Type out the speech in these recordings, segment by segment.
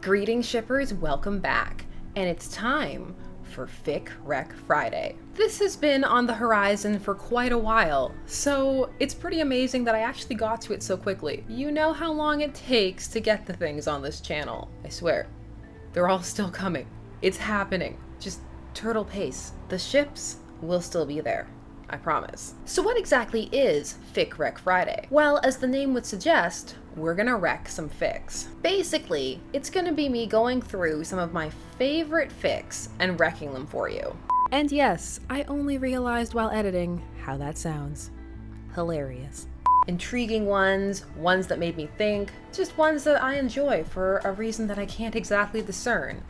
Greetings shippers, welcome back, and it's time for Fic Rec Friday. This has been on the horizon for quite a while, so it's pretty amazing that I actually got to it so quickly. You know how long it takes to get the things on this channel, I swear. They're all still coming. It's happening. Just turtle pace. The ships will still be there, I promise. So what exactly is Fic Rec Friday? Well, as the name would suggest, we're gonna wreck some fics. Basically, it's gonna be me going through some of my favorite fics and wrecking them for you. And yes, I only realized while editing how that sounds. Hilarious. Intriguing ones that made me think, just ones that I enjoy for a reason that I can't exactly discern.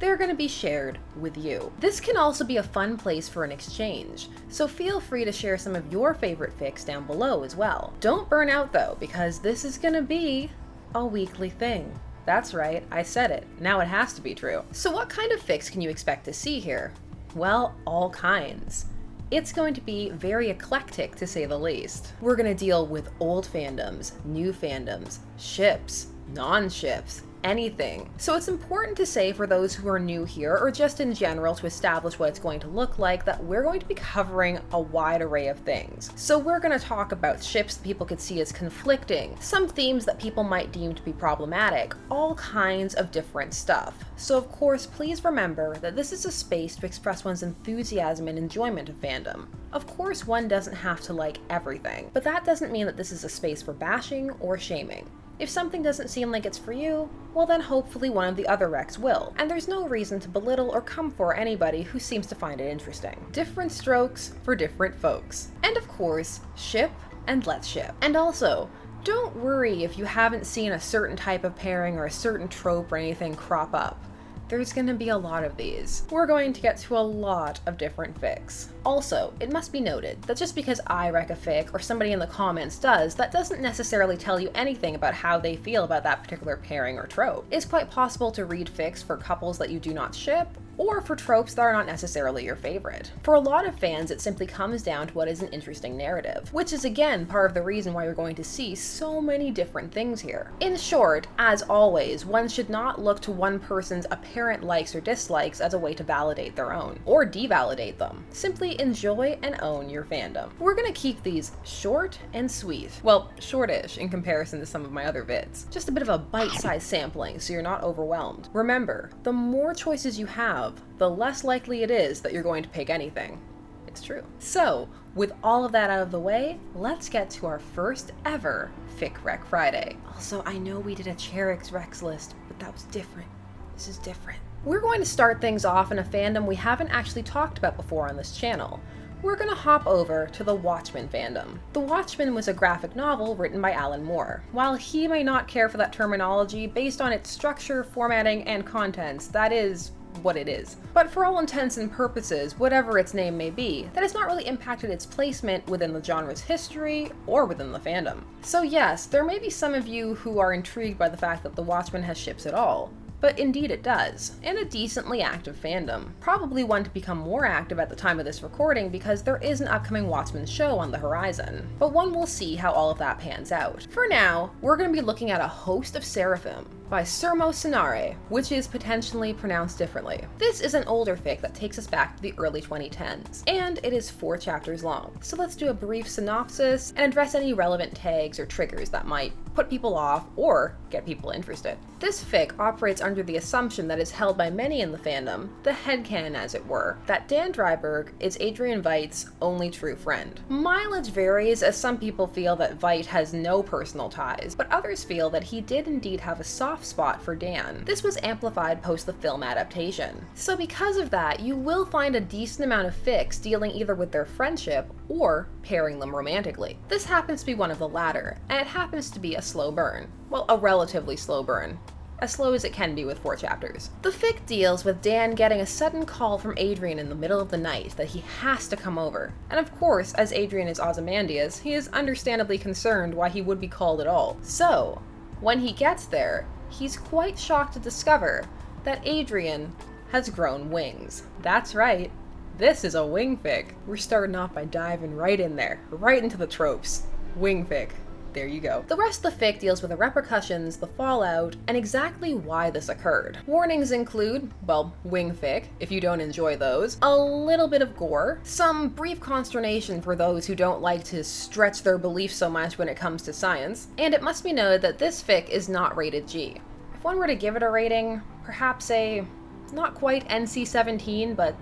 They're going to be shared with you. This can also be a fun place for an exchange, so feel free to share some of your favorite fics down below as well. Don't burn out though, because this is going to be a weekly thing. That's right, I said it. Now it has to be true. So what kind of fics can you expect to see here? Well, all kinds. It's going to be very eclectic, to say the least. We're going to deal with old fandoms, new fandoms, ships, non-ships, anything. So it's important to say for those who are new here, or just in general to establish what it's going to look like, that we're going to be covering a wide array of things. So we're going to talk about ships that people could see as conflicting, some themes that people might deem to be problematic, all kinds of different stuff. So of course, please remember that this is a space to express one's enthusiasm and enjoyment of fandom. Of course, one doesn't have to like everything, but that doesn't mean that this is a space for bashing or shaming. If something doesn't seem like it's for you, well then hopefully one of the other recs will, and there's no reason to belittle or come for anybody who seems to find it interesting. Different strokes for different folks. And of course, ship and let's ship. And also, don't worry if you haven't seen a certain type of pairing or a certain trope or anything crop up. There's gonna be a lot of these. We're going to get to a lot of different fics. Also, it must be noted that just because I rec a fic or somebody in the comments does, that doesn't necessarily tell you anything about how they feel about that particular pairing or trope. It's quite possible to read fics for couples that you do not ship, or for tropes that are not necessarily your favorite. For a lot of fans, it simply comes down to what is an interesting narrative, which is again part of the reason why you're going to see so many different things here. In short, as always, one should not look to one person's apparent likes or dislikes as a way to validate their own, or devalidate them. Simply enjoy and own your fandom. We're gonna keep these short and sweet. Well, shortish in comparison to some of my other vids. Just a bit of a bite-sized sampling so you're not overwhelmed. Remember, the more choices you have, the less likely it is that you're going to pick anything. It's true. So, with all of that out of the way, let's get to our first ever Fic Rec Friday. Also, I know we did a Cherix Rex list, but that was different. This is different. We're going to start things off in a fandom we haven't actually talked about before on this channel. We're gonna hop over to the Watchmen fandom. The Watchmen was a graphic novel written by Alan Moore. While he may not care for that terminology based on its structure, formatting, and contents, that is what it is. But for all intents and purposes, whatever its name may be, that has not really impacted its placement within the genre's history or within the fandom. So yes, there may be some of you who are intrigued by the fact that the Watchmen has ships at all. But indeed it does, and a decently active fandom. Probably one to become more active at the time of this recording because there is an upcoming Watchmen show on the horizon. But one will see how all of that pans out. For now, we're going to be looking at A Host of Seraphim by Sermo Sonare, which is potentially pronounced differently. This is an older fic that takes us back to the early 2010s, and it is 4 chapters long. So let's do a brief synopsis and address any relevant tags or triggers that might put people off or get people interested. This fic operates under the assumption that is held by many in the fandom, the headcanon as it were, that Dan Dryberg is Adrian Veidt's only true friend. Mileage varies, as some people feel that Veidt has no personal ties, but others feel that he did indeed have a soft spot for Dan. This was amplified post the film adaptation. So because of that, you will find a decent amount of fics dealing either with their friendship or pairing them romantically. This happens to be one of the latter, and it happens to be a slow burn. Well, a relatively slow burn. As slow as it can be with 4 chapters. The fic deals with Dan getting a sudden call from Adrian in the middle of the night that he has to come over. And of course, as Adrian is Ozymandias, he is understandably concerned why he would be called at all. So, when he gets there, he's quite shocked to discover that Adrian has grown wings. That's right, this is a Wingfic. We're starting off by diving right in there, right into the tropes. Wingfic. There you go. The rest of the fic deals with the repercussions, the fallout, and exactly why this occurred. Warnings include, well, Wingfic, if you don't enjoy those, a little bit of gore, some brief consternation for those who don't like to stretch their beliefs so much when it comes to science, and it must be noted that this fic is not rated G. If one were to give it a rating, perhaps a, not quite NC-17, but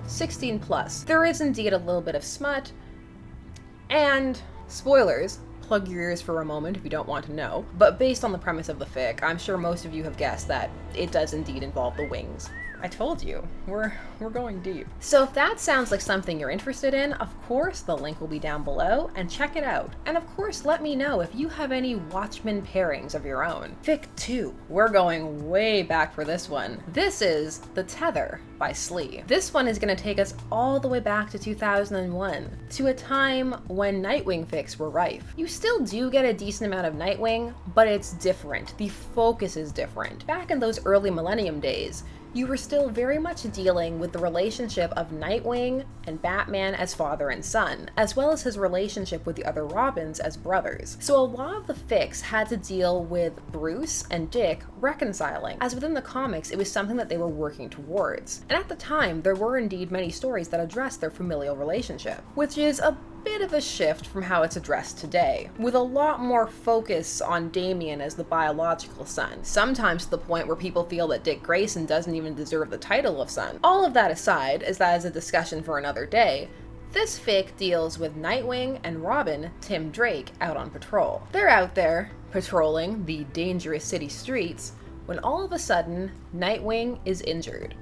16 plus. There is indeed a little bit of smut, and spoilers, plug your ears for a moment if you don't want to know, but based on the premise of the fic, I'm sure most of you have guessed that it does indeed involve the wings. I told you, we're going deep. So if that sounds like something you're interested in, of course the link will be down below, and check it out. And of course let me know if you have any Watchmen pairings of your own. Fic 2, we're going way back for this one. This is The Tether by Slee. This one is going to take us all the way back to 2001, to a time when Nightwing fics were rife. You still do get a decent amount of Nightwing, but it's different. The focus is different. Back in those early Millennium days, you were still very much dealing with the relationship of Nightwing and Batman as father and son, as well as his relationship with the other Robins as brothers. So a lot of the fics had to deal with Bruce and Dick reconciling, as within the comics it was something that they were working towards. And at the time, there were indeed many stories that addressed their familial relationship, which is a bit of a shift from how it's addressed today, with a lot more focus on Damian as the biological son, sometimes to the point where people feel that Dick Grayson doesn't even deserve the title of son. All of that aside, as that is a discussion for another day, this fic deals with Nightwing and Robin, Tim Drake, out on patrol. They're out there, patrolling the dangerous city streets, when all of a sudden, Nightwing is injured.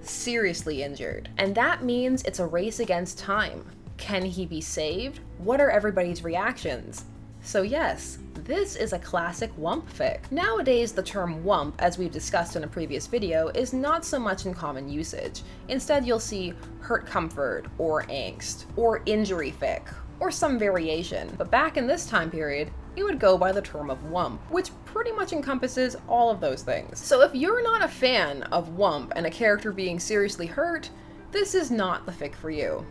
Seriously injured. And that means it's a race against time. Can he be saved? What are everybody's reactions? So yes, this is a classic Whump fic. Nowadays, the term Whump, as we've discussed in a previous video, is not so much in common usage. Instead, you'll see hurt comfort, or angst, or injury fic, or some variation. But back in this time period, it would go by the term of Whump, which pretty much encompasses all of those things. So if you're not a fan of Whump and a character being seriously hurt, this is not the fic for you.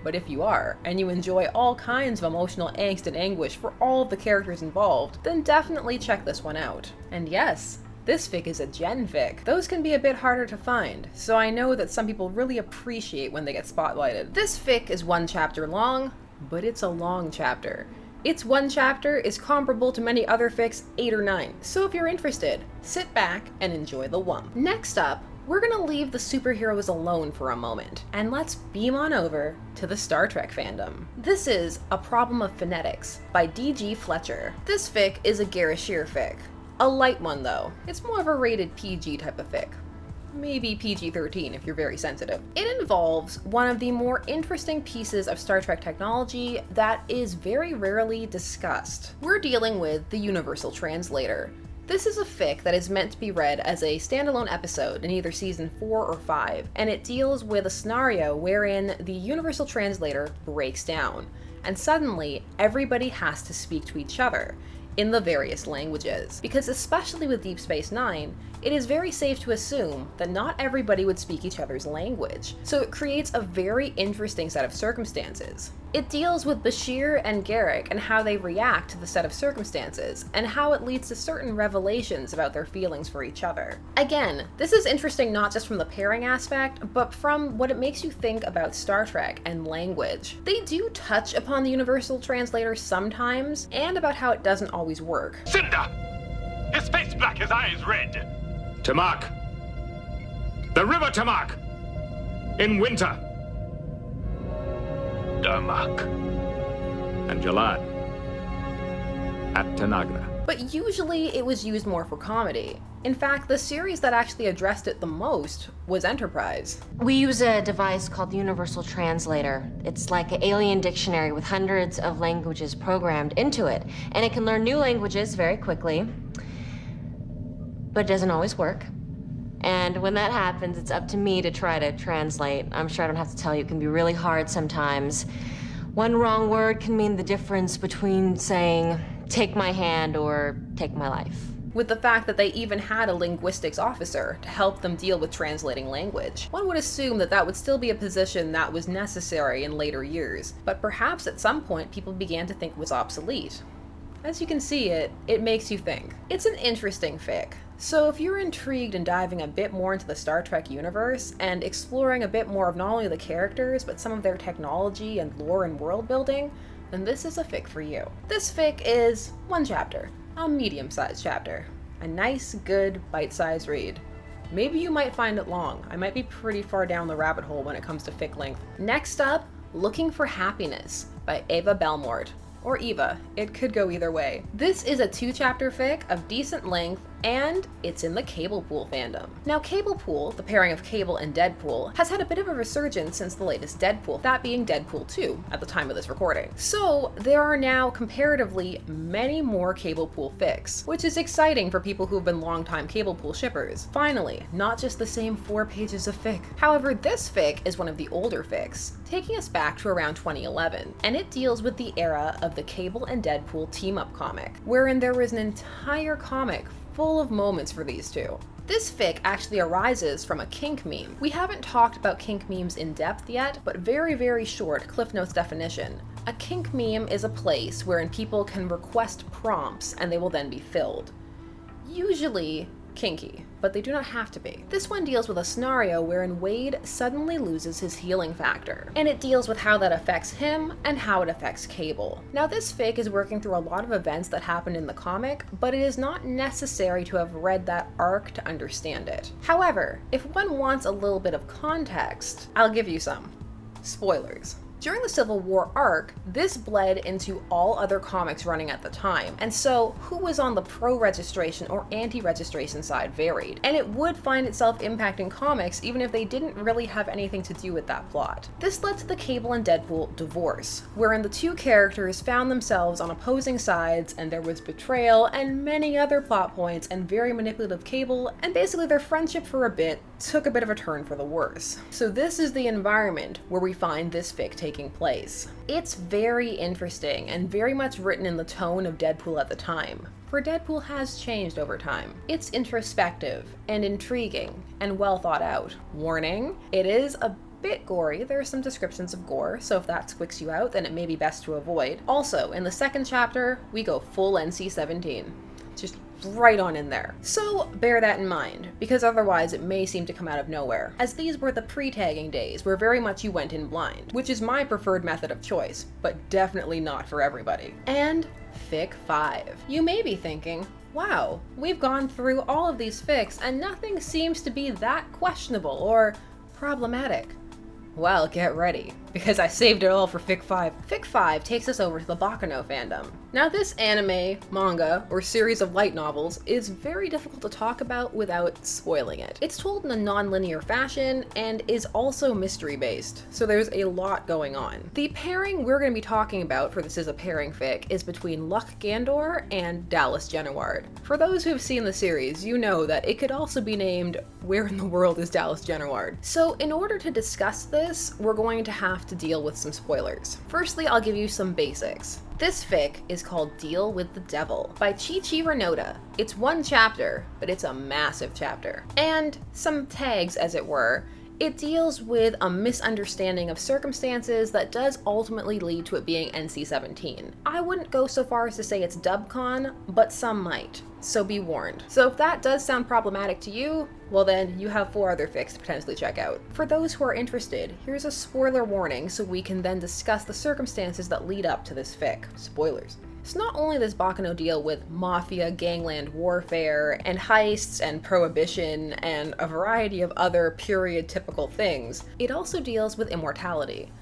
But if you are, and you enjoy all kinds of emotional angst and anguish for all of the characters involved, then definitely check this one out. And yes, this fic is a gen fic. Those can be a bit harder to find, so I know that some people really appreciate when they get spotlighted. This fic is 1 chapter long, but it's a long chapter. Its 1 chapter is comparable to many other fics 8 or 9, so if you're interested, sit back and enjoy the Whump. Next up, we're gonna leave the superheroes alone for a moment, and let's beam on over to the Star Trek fandom. This is A Problem of Phonetics by D.G. Fletcher. This fic is a Garashir fic. A light one though. It's more of a rated PG type of fic. Maybe PG-13 if you're very sensitive. It involves one of the more interesting pieces of Star Trek technology that is very rarely discussed. We're dealing with the Universal Translator. This is a fic that is meant to be read as a standalone episode in either season 4 or 5, and it deals with a scenario wherein the Universal Translator breaks down, and suddenly everybody has to speak to each other in the various languages. Because especially with Deep Space Nine, it is very safe to assume that not everybody would speak each other's language, so it creates a very interesting set of circumstances. It deals with Bashir and Garrick and how they react to the set of circumstances, and how it leads to certain revelations about their feelings for each other. Again, this is interesting not just from the pairing aspect, but from what it makes you think about Star Trek and language. They do touch upon the Universal Translator sometimes, and about how it doesn't always work. Cinder! His face black, his eyes red. Tamak. The river Tamak. In winter. Damak. And Jalad. At Tanagra. But usually it was used more for comedy. In fact, the series that actually addressed it the most was Enterprise. We use a device called the Universal Translator. It's like an alien dictionary with hundreds of languages programmed into it, and it can learn new languages very quickly, but it doesn't always work. And when that happens, it's up to me to try to translate. I'm sure I don't have to tell you, it can be really hard sometimes. One wrong word can mean the difference between saying, take my hand or take my life. With the fact that they even had a linguistics officer to help them deal with translating language. One would assume that that would still be a position that was necessary in later years, but perhaps at some point people began to think it was obsolete. As you can see, it makes you think. It's an interesting fic. So if you're intrigued in diving a bit more into the Star Trek universe and exploring a bit more of not only the characters, but some of their technology and lore and world building, then this is a fic for you. This fic is one chapter, a medium-sized chapter. A nice, good, bite-sized read. Maybe you might find it long. I might be pretty far down the rabbit hole when it comes to fic length. Next up, Looking for Happiness by Ava Belmort. Or Eva, it could go either way. This is a 2-chapter fic of decent length, and it's in the Cable Pool fandom. Now Cable Pool, the pairing of Cable and Deadpool, has had a bit of a resurgence since the latest Deadpool, that being Deadpool 2 at the time of this recording. So there are now comparatively many more Cable Pool fics, which is exciting for people who've been longtime Cable Pool shippers. Finally, not just the same 4 pages of fic. However, this fic is one of the older fics, taking us back to around 2011, and it deals with the era of the Cable and Deadpool team-up comic, wherein there was an entire comic full of moments for these two. This fic actually arises from a kink meme. We haven't talked about kink memes in depth yet, but very short Cliff Notes definition. A kink meme is a place wherein people can request prompts and they will then be filled. Usually kinky, but they do not have to be. This one deals with a scenario wherein Wade suddenly loses his healing factor, and it deals with how that affects him and how it affects Cable. Now this fic is working through a lot of events that happened in the comic, but it is not necessary to have read that arc to understand it. However, if one wants a little bit of context, I'll give you some. Spoilers. During the Civil War arc, this bled into all other comics running at the time, and so who was on the pro-registration or anti-registration side varied, and it would find itself impacting comics even if they didn't really have anything to do with that plot. This led to the Cable and Deadpool divorce, wherein the two characters found themselves on opposing sides, and there was betrayal and many other plot points and very manipulative Cable, and basically their friendship for a bit took a bit of a turn for the worse. So this is the environment where we find this fic taking place. It's very interesting and very much written in the tone of Deadpool at the time, for Deadpool has changed over time. It's introspective and intriguing and well thought out. Warning, it is a bit gory. There are some descriptions of gore, so if that squicks you out, then it may be best to avoid. Also, in the second chapter, we go full NC-17. Just right on in there. So bear that in mind, because otherwise it may seem to come out of nowhere, as these were the pre-tagging days where very much you went in blind, which is my preferred method of choice, but definitely not for everybody. And Fic 5. You may be thinking, wow, we've gone through all of these fics and nothing seems to be that questionable or problematic. Well, get ready, because I saved it all for Fic 5. Fic 5 takes us over to the Baccano fandom. Now this anime, manga, or series of light novels is very difficult to talk about without spoiling it. It's told in a non-linear fashion and is also mystery-based, so there's a lot going on. The pairing we're going to be talking about for This Is a Pairing fic is between Luck Gandor and Dallas Genoward. For those who've seen the series, you know that it could also be named Where in the World is Dallas Genoward? So in order to discuss this, we're going to have to deal with some spoilers. Firstly, I'll give you some basics. This fic is called Deal with the Devil by Chi-Chi Renota. It's one chapter, but it's a massive chapter. And some tags, as it were. It deals with a misunderstanding of circumstances that does ultimately lead to it being NC-17. I wouldn't go so far as to say it's dubcon, but some might, so be warned. So if that does sound problematic to you, well then you have 4 other fics to potentially check out. For those who are interested, here's a spoiler warning so we can then discuss the circumstances that lead up to this fic. Spoilers. So not only does Baccano deal with mafia, gangland warfare, and heists, and prohibition, and a variety of other period-typical things, it also deals with immortality.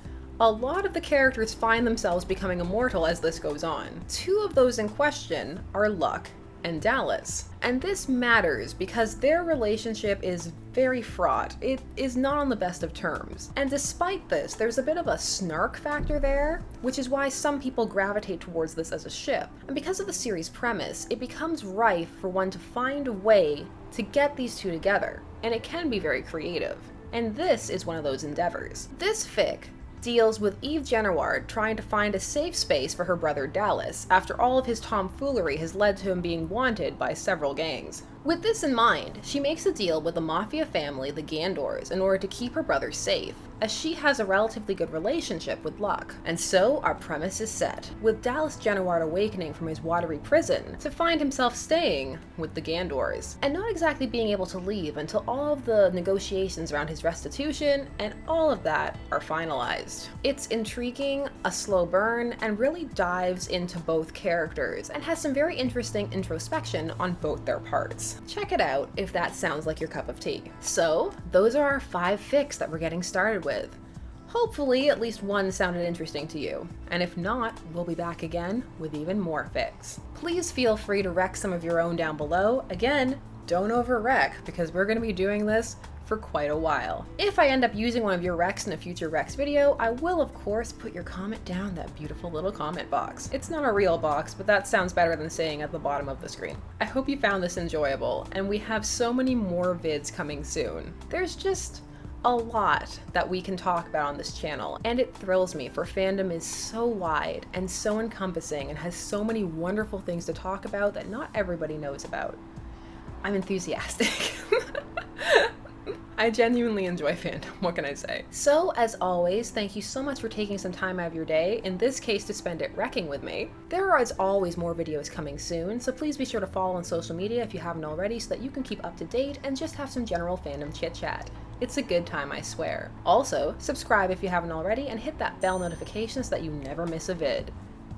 A lot of the characters find themselves becoming immortal as this goes on. 2 of those in question are Luck and Dallas. And this matters because their relationship is very fraught. It is not on the best of terms. And despite this, there's a bit of a snark factor there, which is why some people gravitate towards this as a ship. And because of the series premise, it becomes rife for one to find a way to get these two together. And it can be very creative. And this is one of those endeavors. This fic deals with Eve Genoward trying to find a safe space for her brother Dallas after all of his tomfoolery has led to him being wanted by several gangs. With this in mind, she makes a deal with the mafia family, the Gandors, in order to keep her brother safe, as she has a relatively good relationship with Luck. And so our premise is set, with Dallas Genoward awakening from his watery prison to find himself staying with the Gandors, and not exactly being able to leave until all of the negotiations around his restitution and all of that are finalized. It's intriguing, a slow burn, and really dives into both characters, and has some very interesting introspection on both their parts. Check it out if that sounds like your cup of tea. So, those are our 5 fics that we're getting started with. Hopefully at least one sounded interesting to you, and if not, we'll be back again with even more fics. Please feel free to rec some of your own down below. Again, don't over-rec, because we're going to be doing this for quite a while. If I end up using one of your recs in a future recs video, I will of course put your comment down that beautiful little comment box. It's not a real box, but that sounds better than saying at the bottom of the screen. I hope you found this enjoyable, and we have so many more vids coming soon. There's just a lot that we can talk about on this channel, and it thrills me, for fandom is so wide and so encompassing and has so many wonderful things to talk about that not everybody knows about. I'm enthusiastic. I genuinely enjoy fandom, what can I say? So, as always, thank you so much for taking some time out of your day, in this case to spend it wrecking with me. There are as always more videos coming soon, so please be sure to follow on social media if you haven't already so that you can keep up to date and just have some general fandom chit chat. It's a good time, I swear. Also, subscribe if you haven't already and hit that bell notification so that you never miss a vid.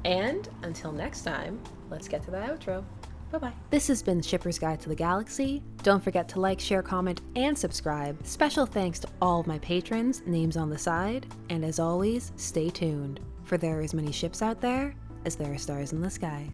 And until next time, let's get to the outro. Bye-bye. This has been Shipper's Guide to the Galaxy. Don't forget to like, share, comment, and subscribe. Special thanks to all of my patrons, names on the side. And as always, stay tuned, for there are as many ships out there as there are stars in the sky.